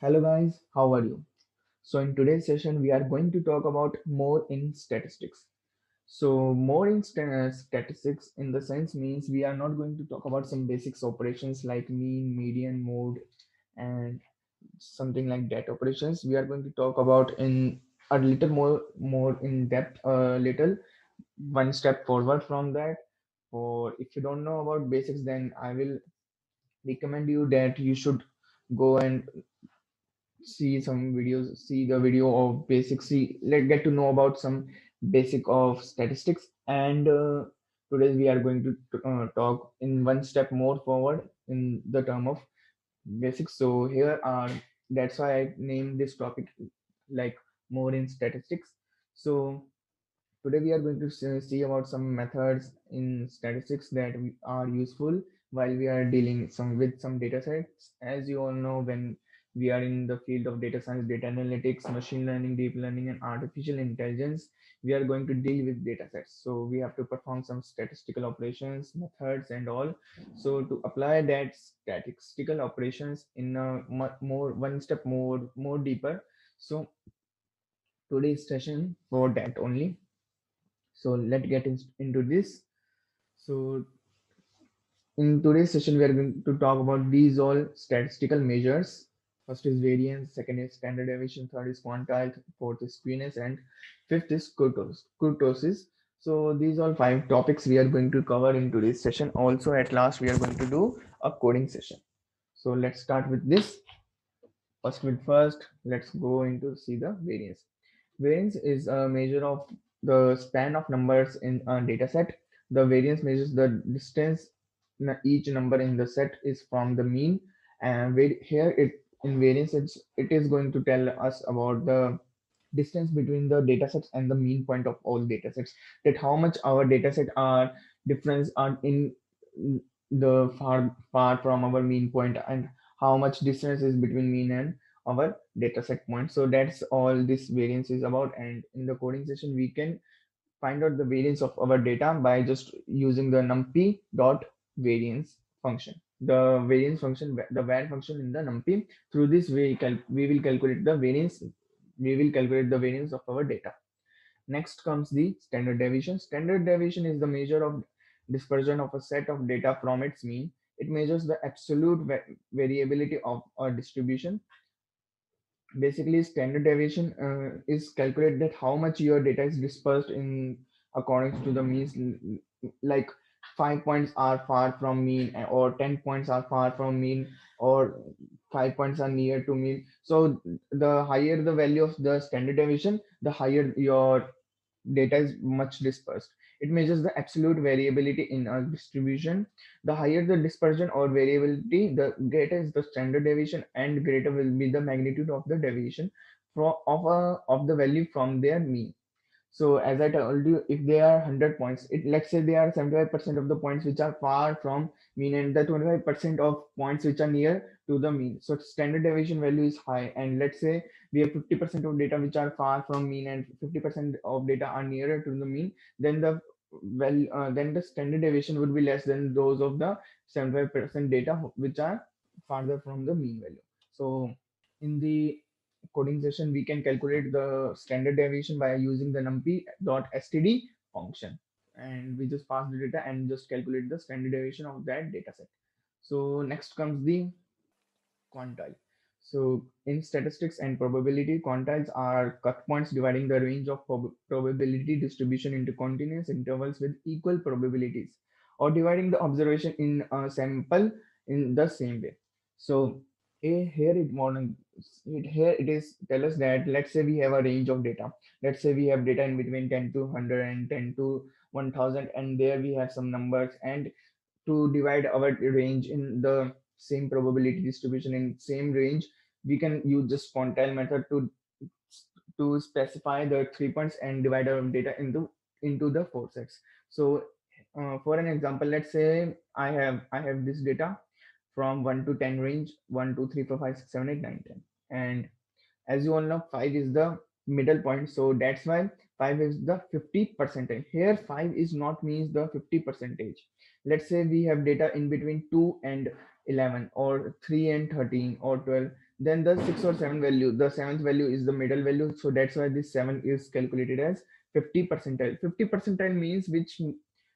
Hello guys, how are you? So in today's session we are going to talk about more in statistics. So more in statistics in the sense means we are not going to talk about some basics operations like mean, median, mode and something like that operations. We are going to talk about in a little more in depth, a little one step forward from that. For if you don't know about basics, then I will recommend you that you should go and see some videos, see the video of basics, see let get to know about some basic of statistics. And today we are going to talk in one step more forward in the term of basics. So here are, that's why I named this topic like more in statistics. So today we are going to see about some methods in statistics that are useful while we are dealing some with some data sets. As you all know, when we are in the field of data science, data analytics, machine learning, deep learning, and artificial intelligence, we are going to deal with data sets. So we have to perform some statistical operations, methods, and all. So to apply that statistical operations in a more one step more deeper. So today's session for that only. So let's get into this. So in today's session, we are going to talk about these all statistical measures. First is variance, second is standard deviation, third is quantile, fourth is skewness, and fifth is kurtosis. So these all five topics we are going to cover in today's session. Also, at last, we are going to do a coding session. So let's start with this. First, let's go into see the variance. Variance is a measure of the span of numbers in a data set. The variance measures the distance each number in the set is from the mean. And here it in variance it is going to tell us about the distance between the data sets and the mean point of all data sets. That how much our data set are difference are in the far from our mean point, and how much distance is between mean and our data set point. So that's all this variance is about. And in the coding session we can find out the variance of our data by just using the numpy dot variance function, the variance function, the var function in the numpy. Through this we will calculate the variance, we will calculate the variance of our data. Next comes the standard deviation. Standard deviation is the measure of dispersion of a set of data from its mean. It measures the absolute variability of a distribution. Basically, standard deviation is calculated that how much your data is dispersed in according to the means. Like 5 points are far from mean, or 10 points are far from mean, or 5 points are near to mean. So the higher the value of the standard deviation, the higher your data is much dispersed. It measures the absolute variability in a distribution. The higher the dispersion or variability, the greater is the standard deviation, and greater will be the magnitude of the deviation of the value from their mean. So as I told you, if they are 100 points, let's say they are 75% of the points which are far from mean, and the 25% of points which are near to the mean. So standard deviation value is high. And let's say we have 50% of data which are far from mean and 50% of data are nearer to the mean, then then the standard deviation would be less than those of the 75% data which are farther from the mean value. So in the coding session, we can calculate the standard deviation by using the numpy.std function. And we just pass the data and just calculate the standard deviation of that data set. So next comes the quantile. So in statistics and probability, quantiles are cut points dividing the range of probability distribution into continuous intervals with equal probabilities, or dividing the observation in a sample in the same way. So here here it is tell us that, let's say we have a range of data. Let's say we have data in between 10 to 100 and 10 to 1000, and there we have some numbers. And to divide our range in the same probability distribution in same range, we can use just quantile method to specify the 3 points and divide our data into the four sets. So for an example, let's say I have this data from 1 to 10 range, 1 2 3 4 5 6 7 8 9 10. And as you all know, 5 is the middle point, so that's why 5 is the 50 percentage. Here 5 is not means the 50 percentage. Let's say we have data in between 2 and 11, or 3 and 13, or 12. then the 6 or 7 value, the seventh value is the middle value, so that's why this 7 is calculated as 50 percentile. 50 percentile means which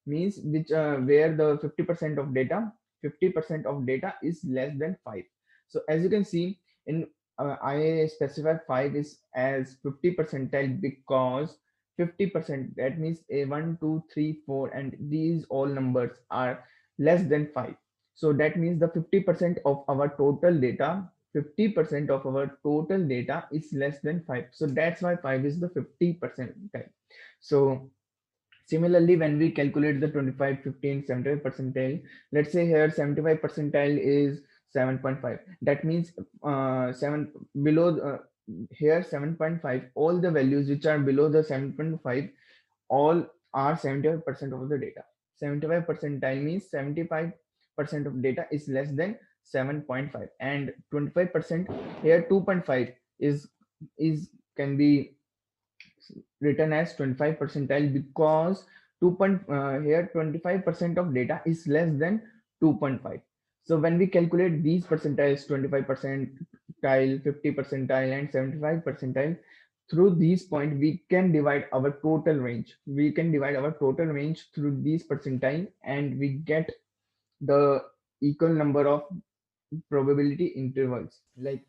where the 50% of data 50% of data is less than 5. So as you can see in I specify 5 is as 50 percentile because 50%, that means a 1 2 3 4 and these all numbers are less than 5. So that means the 50% of our total data 50% of our total data is less than 5, so that's why 5 is the 50 percentile. So similarly, when we calculate the 25, 15, 75 percentile, let's say here 75 percentile is 7.5. That means 7 below here 7.5. All the values which are below the 7.5, all are 75% of the data. 75 percentile means 75% of data is less than 7.5, and 25% here 2.5 is can be written as 25 percentile because here 25% of data is less than 2.5. So when we calculate these percentiles, 25 percentile, 50 percentile and 75 percentile, through these point we can divide our total range. We can divide our total range through these percentile and we get the equal number of probability intervals. Like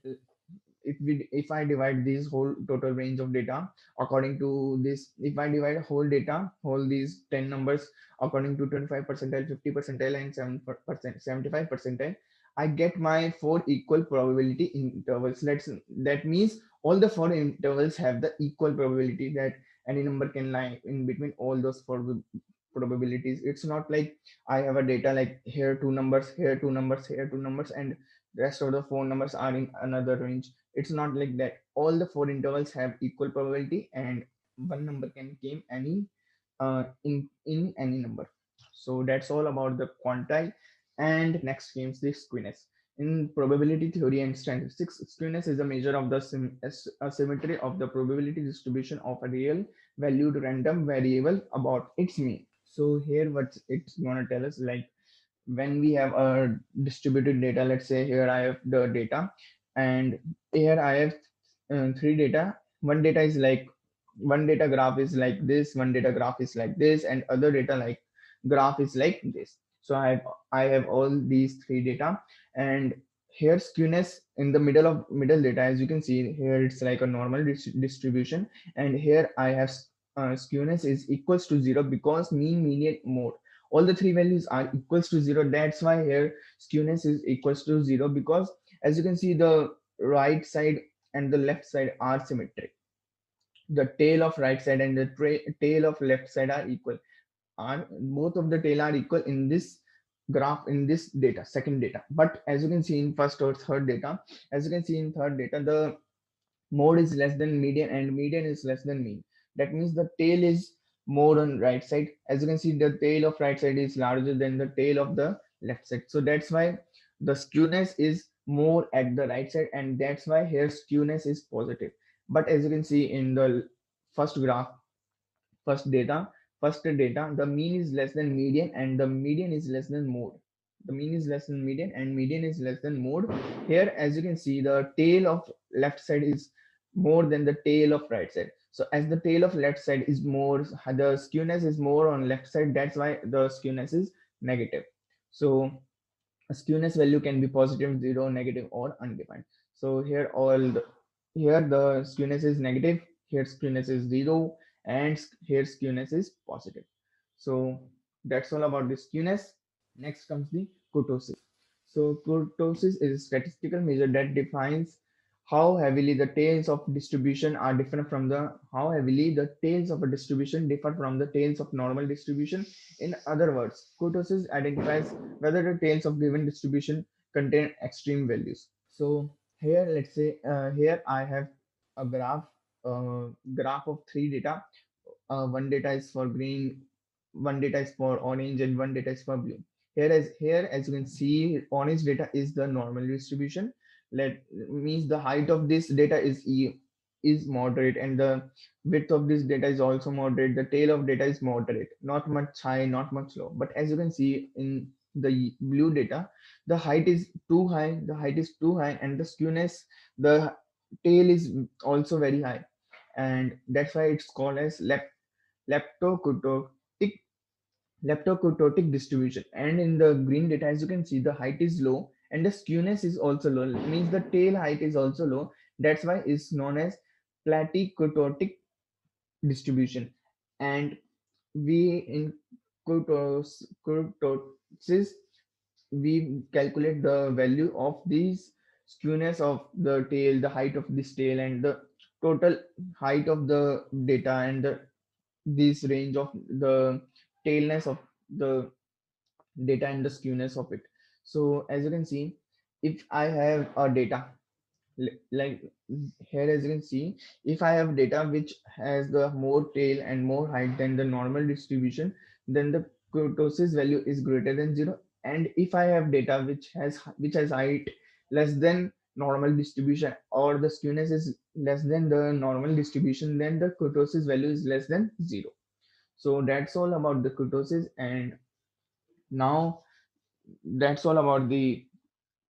if I divide this whole total range of data according to this, if I divide whole data, whole these 10 numbers according to 25 percentile, 50 percentile and 7%, 75 percentile, I get my four equal probability intervals. That means all the four intervals have the equal probability that any number can lie in between all those four probabilities. It's not like I have a data like here two numbers, here two numbers, here two numbers, and rest of the four numbers are in another range. It's not like that. All the four intervals have equal probability and one number can came any in any number. So that's all about the quantile. And next comes the skewness. In probability theory and statistics, skewness is a measure of the asymmetry of the probability distribution of a real valued random variable about its mean. So here what it's gonna tell us, like when we have a distributed data, let's say here I have the data and here I have three data. One data is like one data graph is like this, one data graph is like this, and other data like graph is like this. So I have all these three data, and here skewness in the middle data, as you can see here, it's like a normal distribution, and here I have skewness is equals to 0 because mean, median, mode, all the three values are equals to 0. That's why here skewness is equals to 0, because as you can see the right side and the left side are symmetric. The tail of right side and the tail of left side are equal, are both of the tail are equal in this graph, in this data, second data. But as you can see in first or third data, as you can see in third data, the mode is less than median and median is less than mean. That means the tail is more on right side. As you can see, the tail of right side is larger than the tail of the left side. So that's why the skewness is more at the right side, and that's why here skewness is positive. But as you can see in the first graph, first data, the mean is less than median and the median is less than mode. The mean is less than median and median is less than mode. Here, as you can see, the tail of left side is more than the tail of right side. So as the tail of left side is more, the skewness is more on left side. That's why the skewness is negative. So a skewness value can be positive, 0, negative, or undefined. So here the skewness is negative, here skewness is 0, and here skewness is positive. So that's all about the skewness. Next comes the kurtosis. So kurtosis is a statistical measure that defines how heavily the tails of distribution are different from the how heavily the tails of a distribution differ from the tails of normal distribution. In other words, kurtosis identifies whether the tails of given distribution contain extreme values. So here, let's say here I have a graph of three data. One data is for green, one data is for orange, and one data is for blue. As you can see, orange data is the normal distribution. Let means the height of this data is moderate, and the width of this data is also moderate. The tail of data is moderate, not much high, not much low. But as you can see in the blue data, the height is too high, and the skewness, the tail is also very high, and that's why it's called as leptokurtotic leptokurtotic distribution. And in the green data, as you can see, the height is low and the skewness is also low. It means the tail height is also low. That's why it's known as platykurtotic distribution. And we in kurtosis, we calculate the value of these skewness of the tail, the height of this tail, and the total height of the data, and this range of the tailness of the data and the skewness of it. So as you can see, if I have a data like here, as you can see, if I have data which has the more tail and more height than the normal distribution, then the kurtosis value is greater than 0. And if I have data which has height less than normal distribution, or the skewness is less than the normal distribution, then the kurtosis value is less than 0. So that's all about the kurtosis. And now that's all about the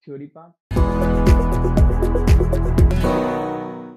theory part.